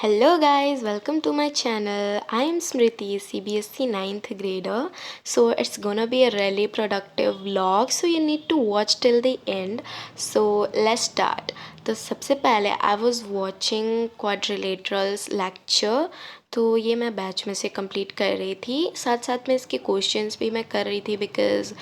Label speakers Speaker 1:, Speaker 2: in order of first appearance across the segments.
Speaker 1: Hello guys, welcome to my channel. I am Smriti, CBSC ninth grader. So it's gonna be a really productive vlog, so you need to watch till the end. So let's start. तो सबसे पहले I was watching quadrilaterals lecture, तो ये मैं batch में से complete कर रही थी, साथ साथ में इसके क्वेश्चंस भी मैं कर रही थी because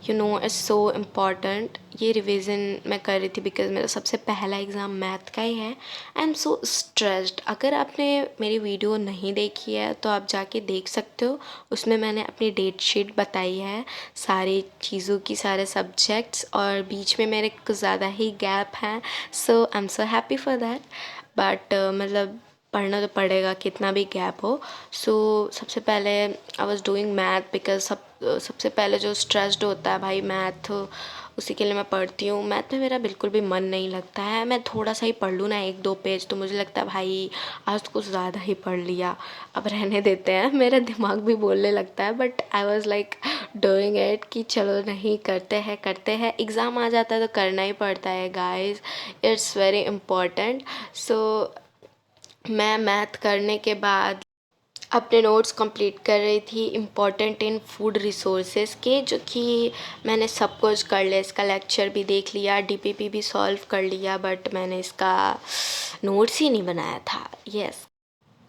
Speaker 1: you know it's so important. ये रिवीजन मैं कर रही थी बिकॉज़ मेरा सबसे पहला एग्ज़ाम मैथ का ही है. आई एम सो स्ट्रेस्ड. अगर आपने मेरी वीडियो नहीं देखी है तो आप जाके देख सकते हो. उसमें मैंने अपनी डेट शीट बताई है, सारी चीज़ों की, सारे सब्जेक्ट्स, और बीच में मेरे कुछ ज़्यादा ही गैप हैं. So I am so happy for that. But मतलब पढ़ना तो पड़ेगा कितना भी गैप हो. सो सबसे पहले I was doing math because सबसे पहले जो स्ट्रेस्ड होता है भाई मैथ, उसी के लिए मैं पढ़ती हूँ. मैथ में मेरा बिल्कुल भी मन नहीं लगता है. मैं थोड़ा सा ही पढ़ लूँ ना, एक दो पेज, तो मुझे लगता है भाई आज तो कुछ ज़्यादा ही पढ़ लिया, अब रहने देते हैं. मेरा दिमाग भी बोलने लगता है. But I was like doing it कि चलो नहीं, करते हैं. एग्ज़ाम आ जाता है तो करना ही पड़ता है गाइस, इट्स वेरी इम्पॉर्टेंट. सो मैं मैथ करने के बाद अपने नोट्स कंप्लीट कर रही थी इम्पॉर्टेंट इन फूड रिसोर्सेज के, जो कि मैंने सब कुछ कर लिया. इसका लेक्चर भी देख लिया, डीपीपी भी सॉल्व कर लिया, बट मैंने इसका नोट्स ही नहीं बनाया था. Yes,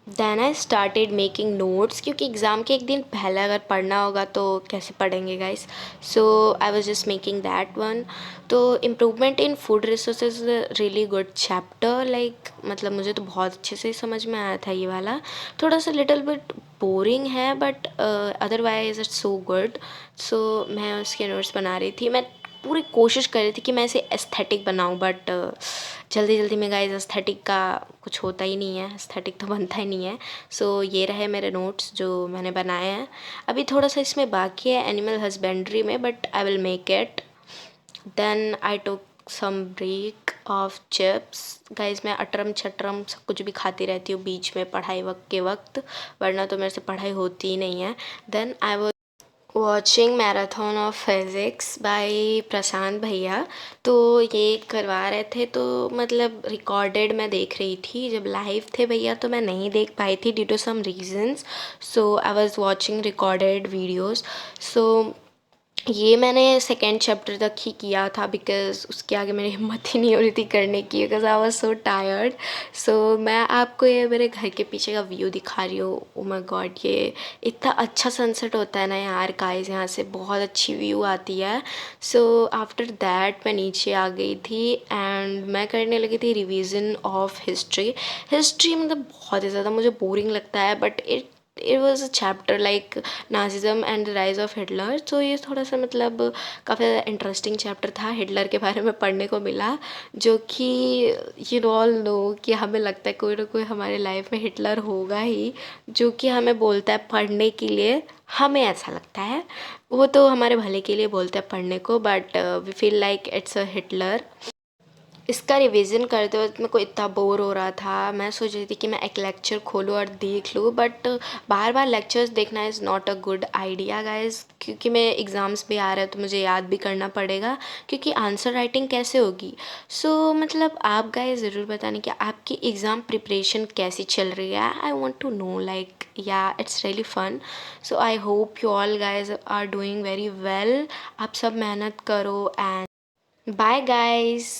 Speaker 1: then I started making notes, क्योंकि एग्ज़ाम के एक दिन पहले अगर पढ़ना होगा तो कैसे पढ़ेंगे guys. So I was just making that one. तो improvement in food resources really good chapter. Like मतलब मुझे तो बहुत अच्छे से समझ में आया था ये वाला. थोड़ा सा लिटिल बिट बोरिंग है but otherwise it's so good. So मैं उसके नोट्स बना रही थी. मैं पूरी कोशिश कर रही थी कि मैं इसे एस्थेटिक बनाऊं, बट जल्दी जल्दी में गाइस एस्थेटिक का कुछ होता ही नहीं है, एस्थेटिक तो बनता ही नहीं है. सो ये रहे मेरे नोट्स जो मैंने बनाए हैं. अभी थोड़ा सा इसमें बाकी है एनिमल हस्बेंड्री में, but I will make it. Then I took some break of chips. Guys मैं अटरम छटरम सब कुछ भी खाती रहती हूँ बीच में पढ़ाई वक्त के वक्त, वरना तो मेरे से पढ़ाई होती ही नहीं है. देन आई वो watching marathon of physics by Prashant भैया. तो ये करवा रहे थे, तो मतलब रिकॉर्डेड मैं देख रही थी. जब लाइव थे भैया तो मैं नहीं देख पाई थी due to some reasons. So I was watching recorded videos. So ये मैंने सेकेंड चैप्टर तक ही किया था बिकॉज़ उसके आगे मेरी हिम्मत ही नहीं हो रही थी करने की, because I was so tired. So मैं आपको ये मेरे घर के पीछे का व्यू दिखा रही हूँ. ओ माय गॉड, ये इतना अच्छा सनसेट होता है ना यार गाइस, यहाँ से बहुत अच्छी व्यू आती है. सो आफ्टर दैट मैं नीचे आ गई थी एंड मैं करने लगी थी रिवीजन ऑफ हिस्ट्री. हिस्ट्री मतलब बहुत ही ज़्यादा मुझे बोरिंग लगता है, but it was a chapter like Nazism and the rise of Hitler. तो ये थोड़ा सा मतलब काफ़ी इंटरेस्टिंग चैप्टर था. हिटलर के बारे में पढ़ने को मिला, जो कि यू ऑल नो कि हमें लगता है कोई ना कोई हमारे लाइफ में हिटलर होगा ही, जो कि हमें बोलता है पढ़ने के लिए. हमें ऐसा लगता है वो तो हमारे भले के लिए बोलते हैं पढ़ने को, but we feel like it's a Hitler. इसका रिवीजन करते वक्त मेरे को इतना बोर हो रहा था. मैं सोच रही थी कि मैं एक लेक्चर खोलूँ और देख लूँ, बट बार बार लेक्चर्स देखना is not a good idea guys, क्योंकि मैं एग्ज़ाम्स भी आ रहे हैं तो मुझे याद भी करना पड़ेगा, क्योंकि आंसर राइटिंग कैसे होगी. सो मतलब आप गाइज ज़रूर बताने कि आपकी एग्ज़ाम प्रिपरेशन कैसी चल रही है. I want to know, like yeah it's really fun. So I hope you all guys are doing very well. आप सब मेहनत करो एंड बाय गाइज.